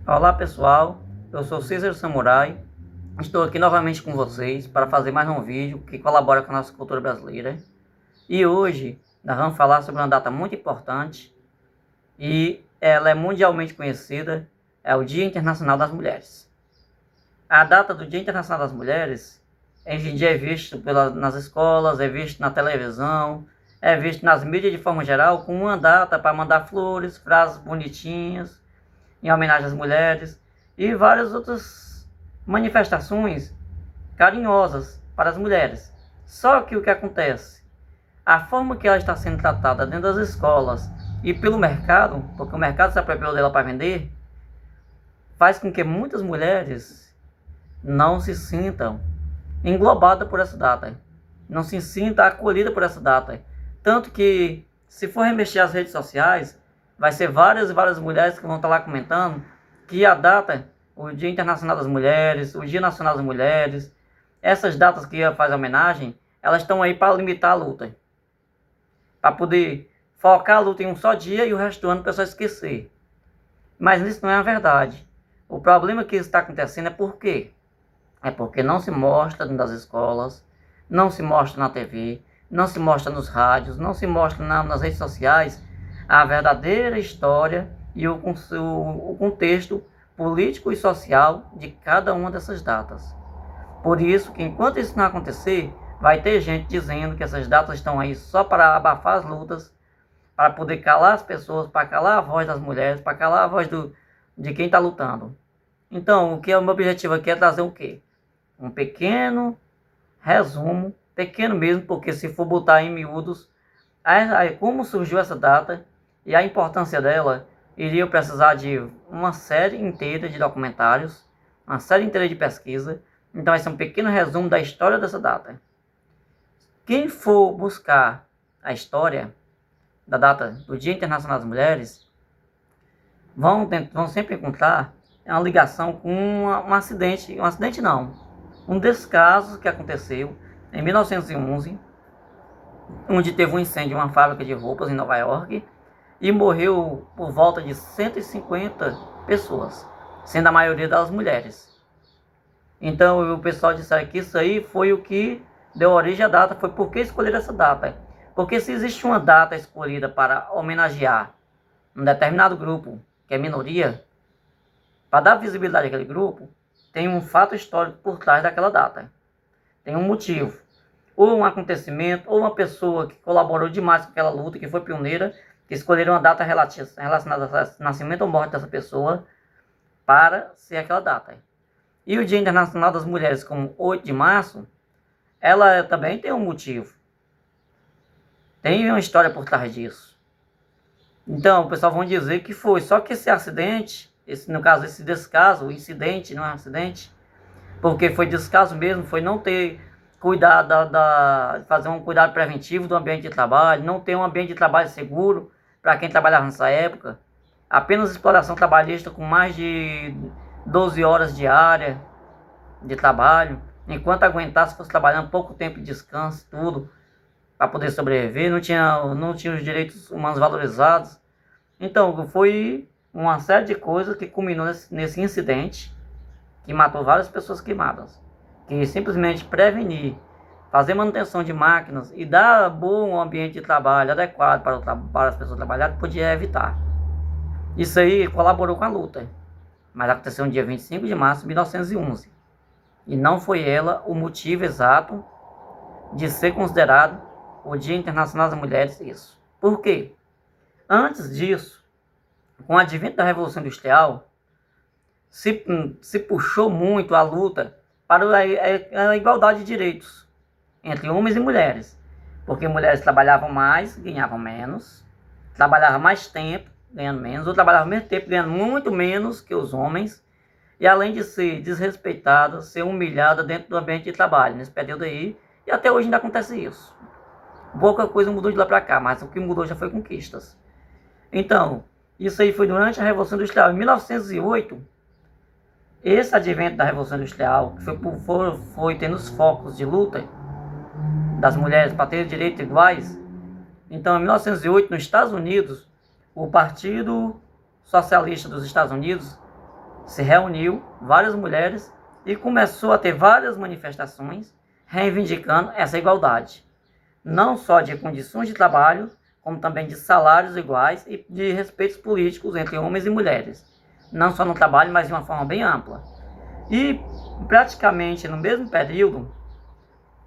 Olá pessoal, eu sou Cícero Samurai, estou aqui novamente com vocês para fazer mais um vídeo que colabora com a nossa cultura brasileira. E hoje nós vamos falar sobre uma data muito importante e ela é mundialmente conhecida, é o Dia Internacional das Mulheres. A data do Dia Internacional das Mulheres hoje em dia é visto nas escolas, é visto na televisão, é visto nas mídias de forma geral como uma data para mandar flores, frases bonitinhas em homenagem às mulheres e várias outras manifestações carinhosas para as mulheres. Só que o que acontece? A forma que ela está sendo tratada dentro das escolas e pelo mercado, porque o mercado se apropriou dela para vender, faz com que muitas mulheres não se sintam englobadas por essa data, não se sintam acolhidas por essa data. Tanto que, se for remexer as redes sociais, vai ser várias e várias mulheres que vão estar lá comentando que a data, o Dia Internacional das Mulheres, o Dia Nacional das Mulheres, essas datas que faz homenagem, elas estão aí para limitar a luta. Para poder focar a luta em um só dia e o resto do ano o pessoal esquecer. Mas isso não é a verdade. O problema que isso está acontecendo é por quê? É porque não se mostra dentro das escolas, não se mostra na TV, não se mostra nos rádios, não se mostra nas redes sociais a verdadeira história e o contexto político e social de cada uma dessas datas. Por isso que enquanto isso não acontecer, vai ter gente dizendo que essas datas estão aí só para abafar as lutas, para poder calar as pessoas, para calar a voz das mulheres, para calar a voz de quem está lutando. Então, o que é o meu objetivo aqui é trazer o quê? Um pequeno resumo, pequeno mesmo, porque se for botar em miúdos, como surgiu essa data e a importância dela, iria precisar de uma série inteira de documentários, uma série inteira de pesquisa. Então vai ser um pequeno resumo da história dessa data. Quem for buscar a história da data do Dia Internacional das Mulheres, vão sempre encontrar uma ligação com um acidente não, um descaso que aconteceu em 1911, onde teve um incêndio em uma fábrica de roupas em Nova York e morreu por volta de 150 pessoas, sendo a maioria das mulheres. Então o pessoal disseram que isso aí foi o que deu origem à data. Foi porque escolheram essa data. Porque se existe uma data escolhida para homenagear um determinado grupo, que é minoria, para dar visibilidade àquele grupo, tem um fato histórico por trás daquela data. Tem um motivo. Ou um acontecimento, ou uma pessoa que colaborou demais com aquela luta, que foi pioneira, que escolheram uma data relacionada ao nascimento ou morte dessa pessoa para ser aquela data. E o Dia Internacional das Mulheres, como 8 de março, ela também tem um motivo. Tem uma história por trás disso. Então, o pessoal vão dizer que foi. Só que esse acidente, no caso, esse descaso, o incidente, não é um acidente, porque foi descaso mesmo, foi não ter cuidado, fazer um cuidado preventivo do ambiente de trabalho, não ter um ambiente de trabalho seguro para quem trabalhava nessa época, apenas exploração trabalhista com mais de 12 horas diárias de trabalho, enquanto aguentasse, fosse trabalhando pouco tempo de descanso, tudo, para poder sobreviver, não tinha os direitos humanos valorizados. Então, foi uma série de coisas que culminou nesse incidente, que matou várias pessoas queimadas, que simplesmente prevenir, fazer manutenção de máquinas e dar bom ambiente de trabalho adequado para as pessoas trabalharem, podia evitar. Isso aí colaborou com a luta, mas aconteceu no dia 25 de março de 1911. E não foi ela o motivo exato de ser considerado o Dia Internacional das Mulheres isso. Por quê? Antes disso, com o advento da Revolução Industrial, se puxou muito a luta para a igualdade de direitos entre homens e mulheres. Porque mulheres trabalhavam mais, ganhavam menos, trabalhavam mais tempo, ganhando menos, ou trabalhavam ao mesmo tempo, ganhando muito menos que os homens, e além de ser desrespeitada, ser humilhada dentro do ambiente de trabalho, nesse período aí, e até hoje ainda acontece isso. Pouca coisa mudou de lá para cá, mas o que mudou já foi conquistas. Então, isso aí foi durante a Revolução Industrial. Em 1908, esse advento da Revolução Industrial, que foi tendo os focos de luta das mulheres para ter direitos iguais. Então, em 1908, nos Estados Unidos, o Partido Socialista dos Estados Unidos se reuniu, várias mulheres, e começou a ter várias manifestações reivindicando essa igualdade. Não só de condições de trabalho, como também de salários iguais e de respeitos políticos entre homens e mulheres. Não só no trabalho, mas de uma forma bem ampla. E praticamente no mesmo período,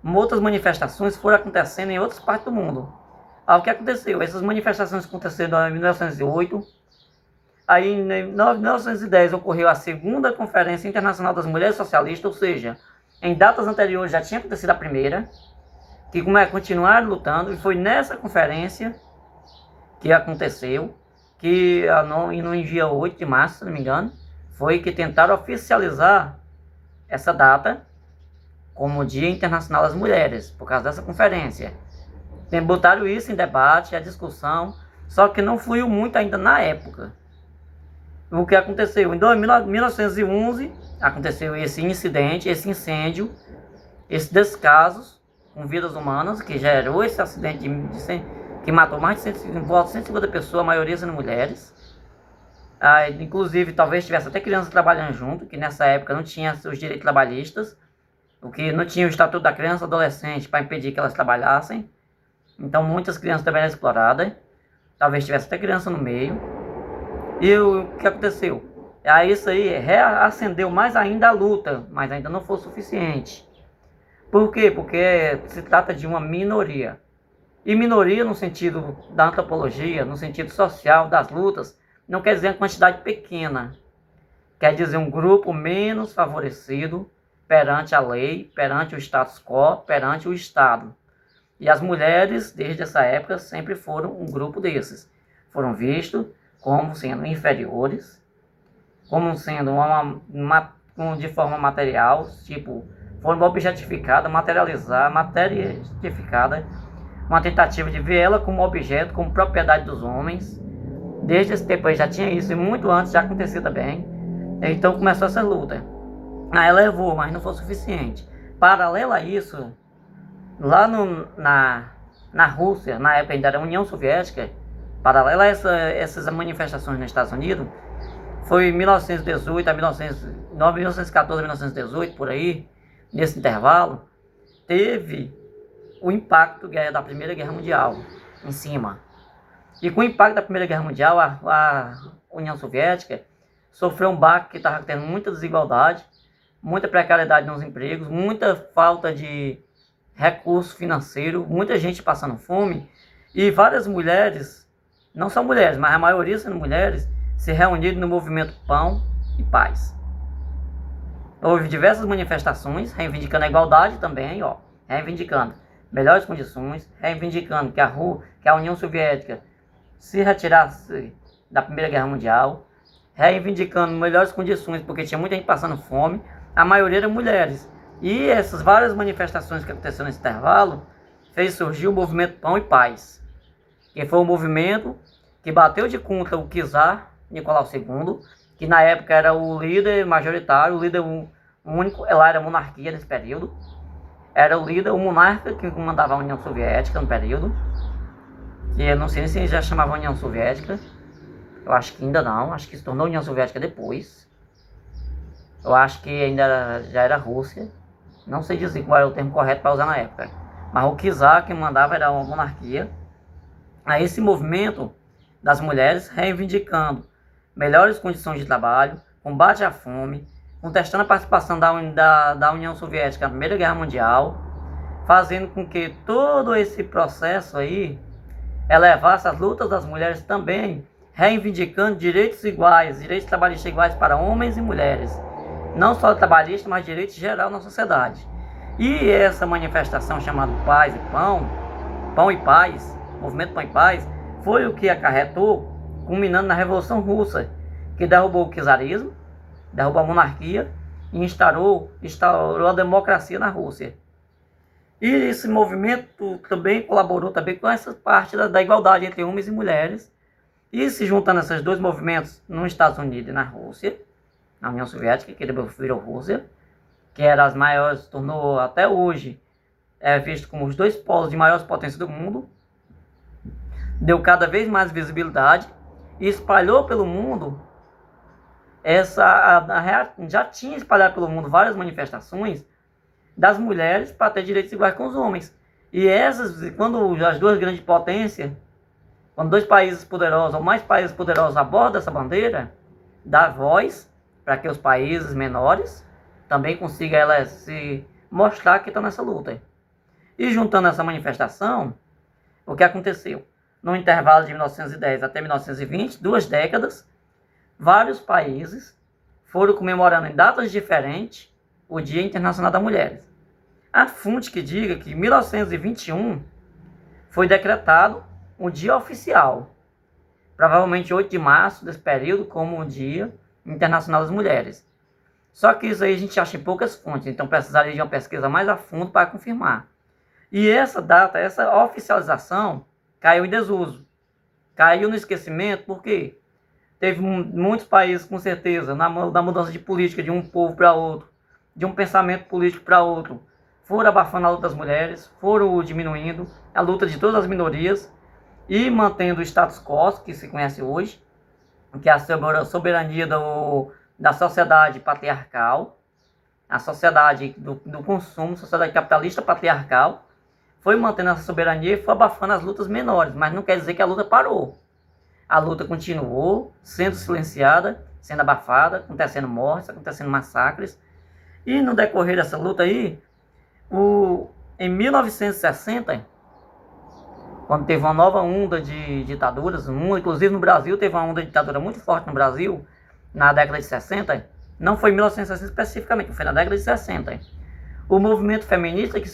outras manifestações foram acontecendo em outras partes do mundo. O que aconteceu? Essas manifestações aconteceram em 1908. Aí em 1910 ocorreu a segunda Conferência Internacional das Mulheres Socialistas, ou seja, em datas anteriores já tinha acontecido a primeira, que continuaram lutando, e foi nessa conferência que aconteceu, que no dia 8 de março, se não me engano, foi que tentaram oficializar essa data como Dia Internacional das Mulheres, por causa dessa conferência. Botaram isso em debate, a discussão, só que não fluiu muito ainda na época. O que aconteceu? Em 1911, aconteceu esse incidente, esse incêndio, esses descasos com vidas humanas, que gerou esse acidente que matou mais de 150 pessoas, a maioria sendo mulheres. Inclusive, talvez tivesse até crianças trabalhando junto, que nessa época não tinha os direitos trabalhistas, o que não tinha o Estatuto da Criança e Adolescente para impedir que elas trabalhassem. Então, muitas crianças também eram exploradas. Talvez tivesse até criança no meio. E o que aconteceu? Isso aí reacendeu mais ainda a luta, mas ainda não foi o suficiente. Por quê? Porque se trata de uma minoria. E minoria no sentido da antropologia, no sentido social das lutas, não quer dizer uma quantidade pequena. Quer dizer um grupo menos favorecido perante a lei, perante o status quo, perante o Estado. E as mulheres, desde essa época, sempre foram um grupo desses. Foram vistos como sendo inferiores, como sendo de forma material, tipo, foram objetificadas, materializadas, uma tentativa de ver ela como objeto, como propriedade dos homens. Desde esse tempo aí já tinha isso, e muito antes já acontecia também. Então começou essa luta. Aí levou, mas não foi o suficiente. Paralelo a isso, lá na Rússia, na época ainda era a União Soviética, paralelo a essas manifestações nos Estados Unidos, foi em 1918 a 1914 a 1918, por aí, nesse intervalo, teve o impacto da Primeira Guerra Mundial em cima. E com o impacto da Primeira Guerra Mundial, a União Soviética sofreu um baque que estava tendo muita desigualdade, muita precariedade nos empregos, muita falta de recurso financeiro, muita gente passando fome, e várias mulheres, não são mulheres, mas a maioria sendo mulheres, se reuniram no movimento Pão e Paz. Houve diversas manifestações reivindicando a igualdade também, reivindicando melhores condições, reivindicando que a União Soviética se retirasse da Primeira Guerra Mundial, reivindicando melhores condições, porque tinha muita gente passando fome, a maioria eram mulheres. E essas várias manifestações que aconteceram nesse intervalo fez surgir o movimento Pão e Paz, que foi um movimento que bateu de contra o czar Nicolau II, que na época era o líder majoritário, o líder único, ela era monarquia nesse período, era o líder, o monarca que comandava a União Soviética no período, que eu não sei se já chamava União Soviética, eu acho que ainda não, acho que se tornou União Soviética depois, eu acho que ainda já era Rússia, não sei dizer qual era o termo correto para usar na época, mas o czar que mandava era uma monarquia. Aí esse movimento das mulheres reivindicando melhores condições de trabalho, combate à fome, contestando a participação da União Soviética na Primeira Guerra Mundial, fazendo com que todo esse processo aí elevasse as lutas das mulheres também, reivindicando direitos iguais, direitos trabalhistas iguais para homens e mulheres. Não só trabalhista, mas direitos geral na sociedade. E essa manifestação chamada Paz e Pão, Pão e Paz, Movimento Pão e Paz, foi o que acarretou, culminando na Revolução Russa, que derrubou o czarismo, derrubou a monarquia e instaurou a democracia na Rússia. E esse movimento também colaborou também com essa parte da igualdade entre homens e mulheres. E se juntando esses dois movimentos nos Estados Unidos e na Rússia, na União Soviética, que depois virou Rússia, que era as maiores, se tornou até hoje visto como os dois polos de maiores potências do mundo, deu cada vez mais visibilidade e espalhou pelo mundo já tinha espalhado pelo mundo várias manifestações das mulheres para ter direitos iguais com os homens. E essas, quando as duas grandes potências, quando dois países poderosos ou mais países poderosos abordam essa bandeira, dá voz para que os países menores também consigam elas se mostrar que estão nessa luta. E juntando essa manifestação, o que aconteceu? No intervalo de 1910 até 1920, 2 décadas, vários países foram comemorando em datas diferentes o Dia Internacional das Mulheres. Há fonte que diga que em 1921 foi decretado um dia oficial, provavelmente 8 de março desse período, como o Dia Internacional das Mulheres. Só que isso aí a gente acha em poucas fontes, então precisaria de uma pesquisa mais a fundo para confirmar. E essa data, essa oficialização, caiu em desuso. Caiu no esquecimento, por quê? Teve muitos países, com certeza, na mudança de política de um povo para outro, de um pensamento político para outro, foram abafando a luta das mulheres, foram diminuindo a luta de todas as minorias e mantendo o status quo que se conhece hoje, que é a soberania da sociedade patriarcal, a sociedade do consumo, sociedade capitalista patriarcal, foi mantendo essa soberania e foi abafando as lutas menores, mas não quer dizer que a luta parou. A luta continuou sendo silenciada, sendo abafada, acontecendo mortes, acontecendo massacres. E no decorrer dessa luta aí, em 1960, quando teve uma nova onda de ditaduras, inclusive no Brasil, teve uma onda de ditadura muito forte no Brasil, na década de 60, não foi em 1960 especificamente, foi na década de 60. O movimento feminista que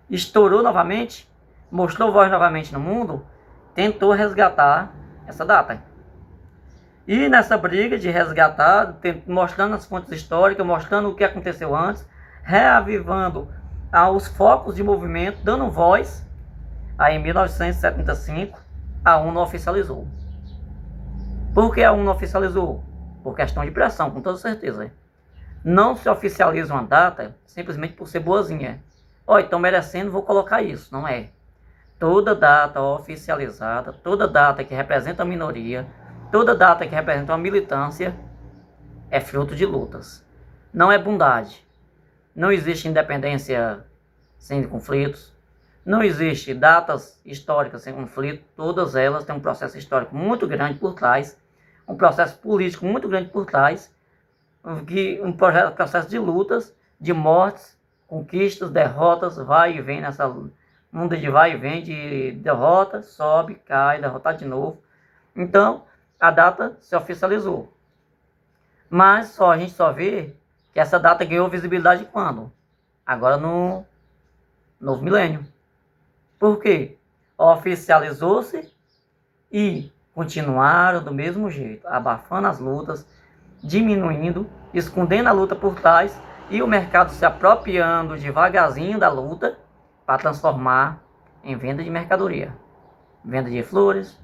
estourou novamente, mostrou voz novamente no mundo, tentou resgatar essa data. E nessa briga de resgatar, mostrando as fontes históricas, mostrando o que aconteceu antes, reavivando os focos de movimento, dando voz, aí em 1975, a ONU oficializou. Por que a ONU oficializou? Por questão de pressão, com toda certeza. Não se oficializa uma data simplesmente por ser boazinha. Estão merecendo, vou colocar isso. Não é. Toda data oficializada, toda data que representa a minoria, toda data que representa uma militância, é fruto de lutas. Não é bondade. Não existe independência sem conflitos. Não existe datas históricas sem conflito. Todas elas têm um processo histórico muito grande por trás, um processo político muito grande por trás, um processo de lutas, de mortes, conquistas, derrotas, vai e vem nessa mundo de vai e vem, de derrota, sobe, cai, derrotar de novo. Então, a data se oficializou. Mas a gente só vê que essa data ganhou visibilidade quando? Agora no novo milênio. Por quê? Oficializou-se e continuaram do mesmo jeito, abafando as lutas, diminuindo, escondendo a luta por trás e o mercado se apropriando devagarzinho da luta para transformar em venda de mercadoria. Venda de flores,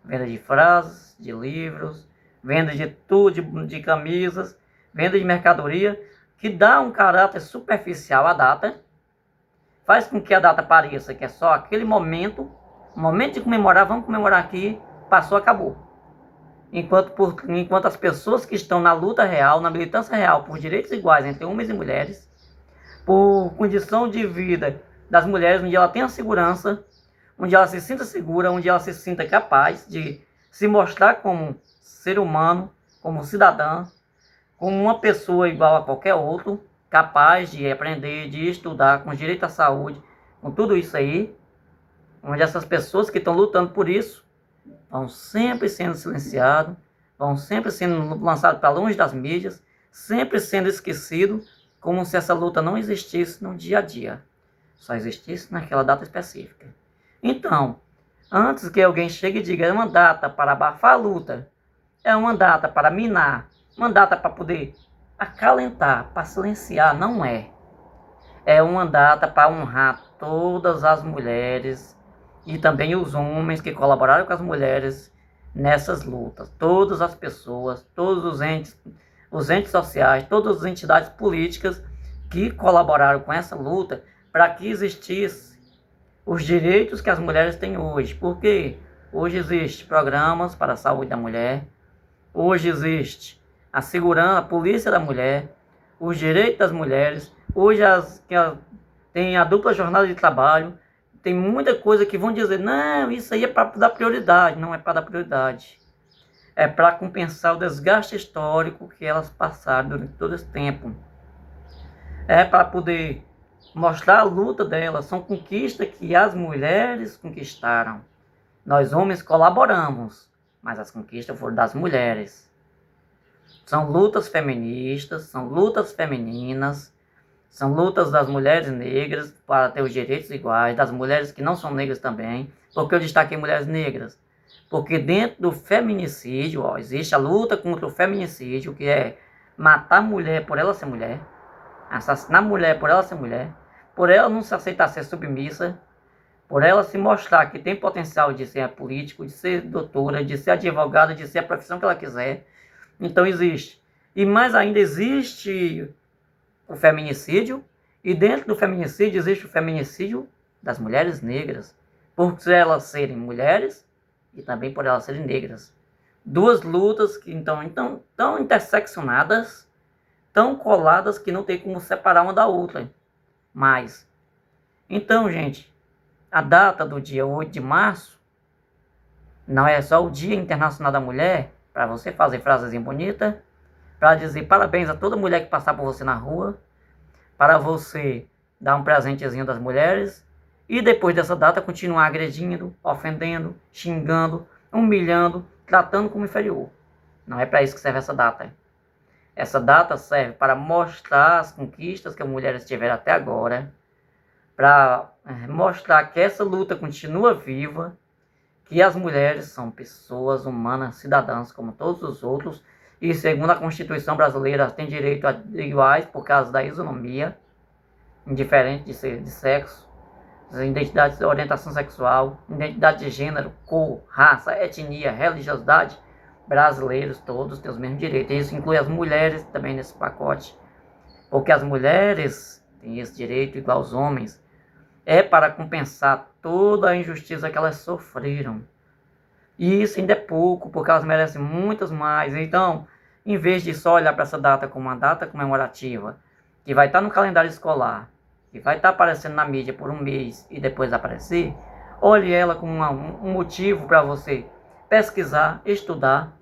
venda de frases, de livros, venda de tudo, de camisas, venda de mercadoria, que dá um caráter superficial à data, faz com que a data pareça que é só aquele momento de comemorar, vamos comemorar aqui, passou, acabou. Enquanto as pessoas que estão na luta real, na militância real por direitos iguais entre homens e mulheres, por condição de vida das mulheres, onde ela tenha segurança, onde ela se sinta segura, onde ela se sinta capaz de se mostrar como ser humano, como cidadã, como uma pessoa igual a qualquer outro, capaz de aprender, de estudar, com direito à saúde, com tudo isso aí, onde essas pessoas que estão lutando por isso vão sempre sendo silenciados, vão sempre sendo lançados para longe das mídias, sempre sendo esquecidos, como se essa luta não existisse no dia a dia, só existisse naquela data específica. Então, antes que alguém chegue e diga é uma data para abafar a luta, é uma data para minar, uma data para poder acalentar, para silenciar, não é. É uma data para honrar todas as mulheres e também os homens que colaboraram com as mulheres nessas lutas. Todas as pessoas, todos os entes sociais, todas as entidades políticas que colaboraram com essa luta para que existisse os direitos que as mulheres têm hoje. Porque hoje existem programas para a saúde da mulher, Hoje existe a segurança, a polícia da mulher, os direitos das mulheres. Hoje tem a dupla jornada de trabalho. Tem muita coisa que vão dizer, não, isso aí é para dar prioridade. Não é para dar prioridade. É para compensar o desgaste histórico que elas passaram durante todo esse tempo. É para poder mostrar a luta delas. São conquistas que as mulheres conquistaram. Nós homens colaboramos, mas as conquistas foram das mulheres. São lutas feministas, são lutas femininas, são lutas das mulheres negras para ter os direitos iguais, das mulheres que não são negras também. Porque eu destaquei mulheres negras? Porque dentro do feminicídio, existe a luta contra o feminicídio, que é matar a mulher por ela ser mulher, assassinar a mulher por ela ser mulher, por ela não se aceitar ser submissa, por ela se mostrar que tem potencial de ser político, de ser doutora, de ser advogada, de ser a profissão que ela quiser. Então existe. E mais ainda existe o feminicídio, e dentro do feminicídio existe o feminicídio das mulheres negras, por elas serem mulheres e também por elas serem negras. Duas lutas que então tão interseccionadas, tão coladas que não tem como separar uma da outra. Mas, então, gente, a data do dia 8 de março não é só o Dia Internacional da Mulher, para você fazer frasezinha bonita, para dizer parabéns a toda mulher que passar por você na rua, para você dar um presentezinho das mulheres, e depois dessa data continuar agredindo, ofendendo, xingando, humilhando, tratando como inferior. Não é para isso que serve essa data. Essa data serve para mostrar as conquistas que as mulheres tiveram até agora, para mostrar que essa luta continua viva, que as mulheres são pessoas humanas, cidadãs como todos os outros, e segundo a Constituição brasileira têm direito a iguais por causa da isonomia, indiferente de sexo, identidade de orientação sexual, identidade de gênero, cor, raça, etnia, religiosidade. Brasileiros todos têm os mesmos direitos. Isso inclui as mulheres também nesse pacote, porque as mulheres têm esse direito igual aos homens. É para compensar toda a injustiça que elas sofreram. E isso ainda é pouco, porque elas merecem muitas mais. Então, em vez de só olhar para essa data como uma data comemorativa, que vai estar no calendário escolar, que vai estar aparecendo na mídia por um mês e depois aparecer, olhe ela como um motivo para você pesquisar, estudar,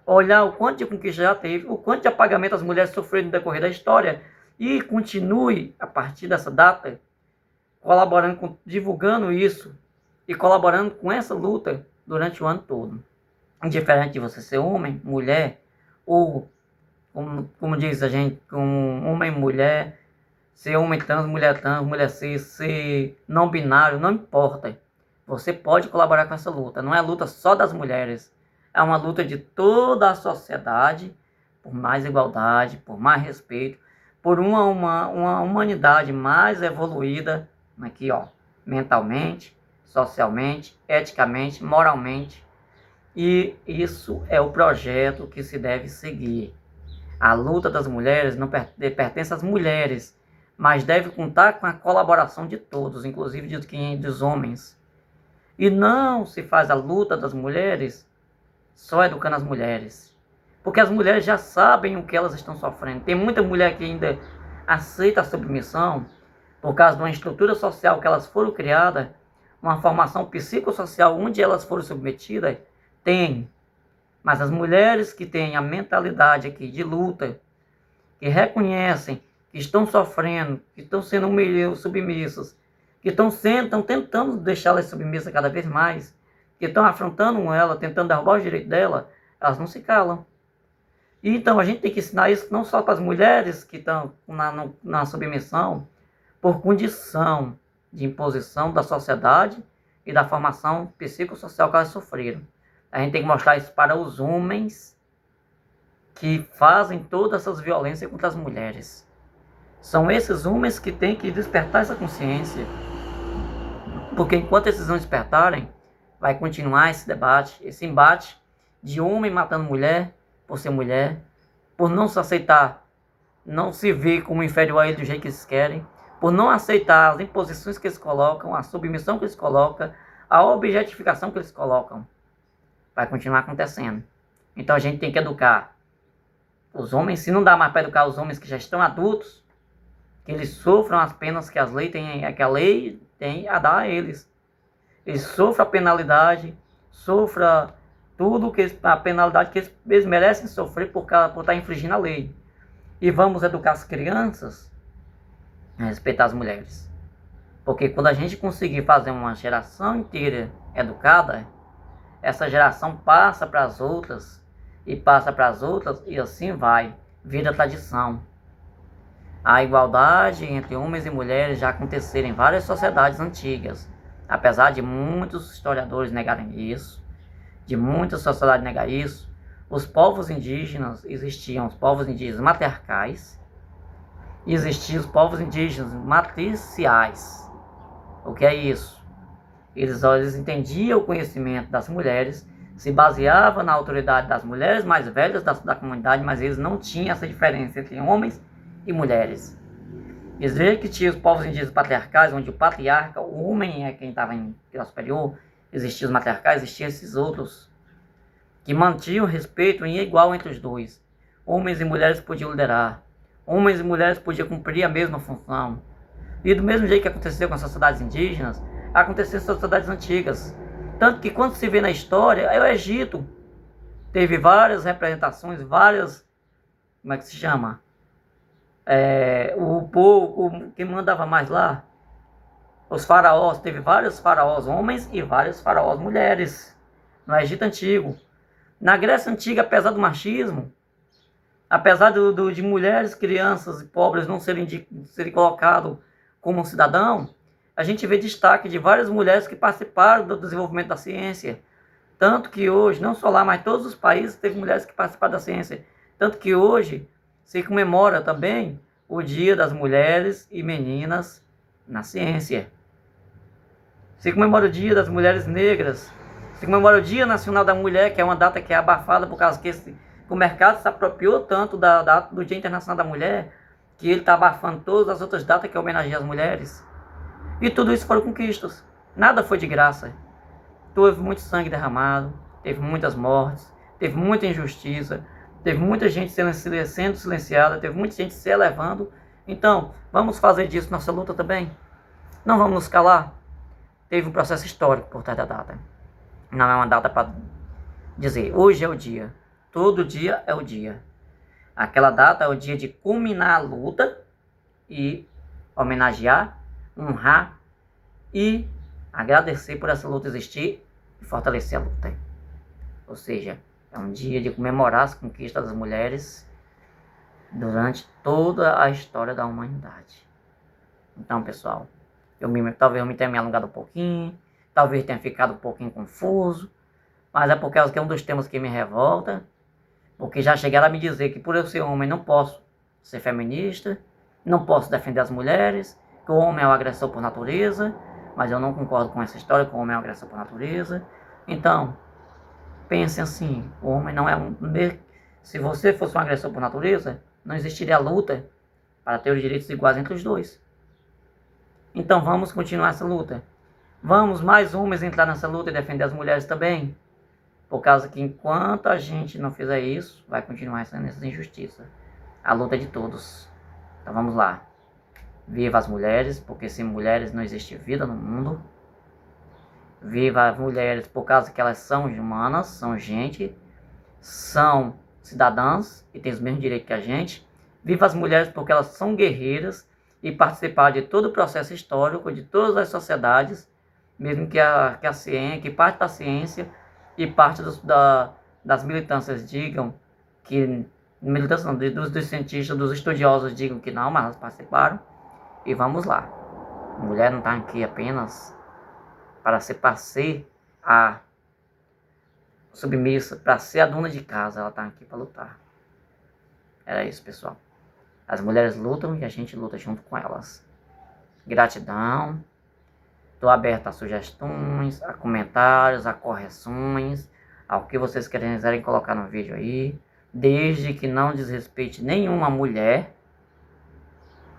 olhar o quanto de conquista já teve, o quanto de apagamento as mulheres sofreram no decorrer da história, e continue, a partir dessa data, colaborando, divulgando isso e colaborando com essa luta durante o ano todo. Indiferente de você ser homem, mulher, ou, como diz a gente, um homem, mulher, ser homem trans, mulher cis, ser não binário, não importa. Você pode colaborar com essa luta. Não é a luta só das mulheres. É uma luta de toda a sociedade por mais igualdade, por mais respeito, por uma humanidade mais evoluída aqui, mentalmente, socialmente, eticamente, moralmente. E isso é o projeto que se deve seguir. A luta das mulheres não pertence às mulheres, mas deve contar com a colaboração de todos, inclusive dos homens. E não se faz a luta das mulheres só educando as mulheres, porque as mulheres já sabem o que elas estão sofrendo. Tem muita mulher que ainda aceita a submissão por causa de uma estrutura social que elas foram criadas, uma formação psicossocial onde elas foram submetidas. Tem. Mas as mulheres que têm a mentalidade aqui de luta, que reconhecem que estão sofrendo, que estão sendo humilhadas, submissas, que estão tentando deixá-las submissas cada vez mais, que estão afrontando ela, tentando derrubar os direitos dela, elas não se calam. E então a gente tem que ensinar isso não só para as mulheres que estão na submissão, por condição de imposição da sociedade e da formação psicossocial que elas sofreram. A gente tem que mostrar isso para os homens que fazem todas essas violências contra as mulheres. São esses homens que têm que despertar essa consciência. Porque enquanto esses não despertarem, vai continuar esse debate, esse embate de homem matando mulher por ser mulher, por não se aceitar, não se ver como inferior a ele do jeito que eles querem, por não aceitar as imposições que eles colocam, a submissão que eles colocam, a objetificação que eles colocam. Vai continuar acontecendo. Então a gente tem que educar os homens. Se não dá mais para educar os homens que já estão adultos, que eles sofram as penas que que a lei tem a dar a eles. Eles sofram a penalidade, sofram tudo a penalidade que eles merecem sofrer por estar infringindo a lei. E vamos educar as crianças a respeitar as mulheres. Porque quando a gente conseguir fazer uma geração inteira educada, essa geração passa para as outras, e passa para as outras, e assim vai, vira tradição. A igualdade entre homens e mulheres já aconteceu em várias sociedades antigas, apesar de muitos historiadores negarem isso, de muitas sociedades negarem isso. Os povos indígenas existiam, os povos indígenas matriarcais, e existiam os povos indígenas matriciais. O que é isso? Eles entendiam o conhecimento das mulheres, se baseavam na autoridade das mulheres mais velhas da comunidade, mas eles não tinham essa diferença entre homens e mulheres. Eles veem que tinha os povos indígenas patriarcais, onde o patriarca, o homem é quem estava em grau superior, existiam os matriarcais, existiam esses outros, que mantinham o respeito em igual entre os dois. Homens e mulheres podiam liderar, homens e mulheres podiam cumprir a mesma função. E do mesmo jeito que aconteceu com as sociedades indígenas, aconteceu em sociedades antigas. Tanto que quando se vê na história, é o Egito. Teve várias representações, como é que se chama? O povo, quem mandava mais lá? Os faraós, teve vários faraós homens e vários faraós mulheres. No Egito Antigo. Na Grécia Antiga, apesar do machismo, apesar de mulheres, crianças e pobres não serem colocados como um cidadão, a gente vê destaque de várias mulheres que participaram do desenvolvimento da ciência. Tanto que hoje, não só lá, mas todos os países teve mulheres que participaram da ciência. Tanto que hoje se comemora também o Dia das Mulheres e Meninas na Ciência. Se comemora o Dia das Mulheres Negras. Se comemora o Dia Nacional da Mulher, que é uma data que é abafada por causa que o mercado se apropriou tanto do Dia Internacional da Mulher, que ele está abafando todas as outras datas que homenageiam as mulheres. E tudo isso foram conquistas. Nada foi de graça. Teve muito sangue derramado, teve muitas mortes, teve muita injustiça, teve muita gente sendo silenciada, teve muita gente se elevando. Então, vamos fazer disso nossa luta também. Não vamos nos calar. Teve um processo histórico por trás da data. Não é uma data para dizer, hoje é o dia. Todo dia é o dia. Aquela data é o dia de culminar a luta e homenagear, honrar e agradecer por essa luta existir e fortalecer a luta. Ou seja, é um dia de comemorar as conquistas das mulheres durante toda a história da humanidade. Então, pessoal, talvez eu me tenha me alongado um pouquinho, talvez tenha ficado um pouquinho confuso, mas é porque é um dos temas que me revolta, porque já chegaram a me dizer que por eu ser homem não posso ser feminista, não posso defender as mulheres, que o homem é o agressor por natureza, mas eu não concordo com essa história, que o homem é o agressor por natureza. Então, pensem assim, o homem não é se você fosse um agressor por natureza, não existiria a luta para ter os direitos iguais entre os dois. Então vamos continuar essa luta. Vamos mais homens entrar nessa luta e defender as mulheres também. Por causa que enquanto a gente não fizer isso, vai continuar sendo essa injustiça. A luta é de todos. Então vamos lá. Viva as mulheres, porque sem mulheres não existe vida no mundo. Viva as mulheres por causa que elas são humanas, são gente, são cidadãs e têm os mesmos direitos que a gente. Viva as mulheres porque elas são guerreiras e participaram de todo o processo histórico, de todas as sociedades, mesmo que a ciência, que parte da ciência e parte das militâncias digam que, militância não, dos cientistas, dos estudiosos digam que não, mas elas participaram. E vamos lá. A mulher não está aqui apenas para ser a submissa, para ser a dona de casa, ela está aqui para lutar. Era isso, pessoal. As mulheres lutam e a gente luta junto com elas. Gratidão. Estou aberto a sugestões, a comentários, a correções, ao que vocês quiserem colocar no vídeo aí, desde que não desrespeite nenhuma mulher,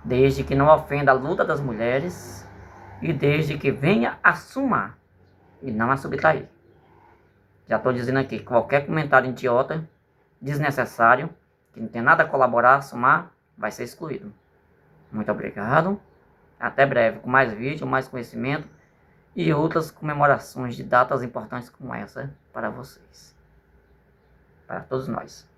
desde que não ofenda a luta das mulheres e desde que venha a somar e não a subtrair. Já estou dizendo aqui, qualquer comentário idiota, desnecessário, que não tem nada a colaborar, somar, vai ser excluído. Muito obrigado. Até breve, com mais vídeo, mais conhecimento e outras comemorações de datas importantes como essa para vocês. Para todos nós.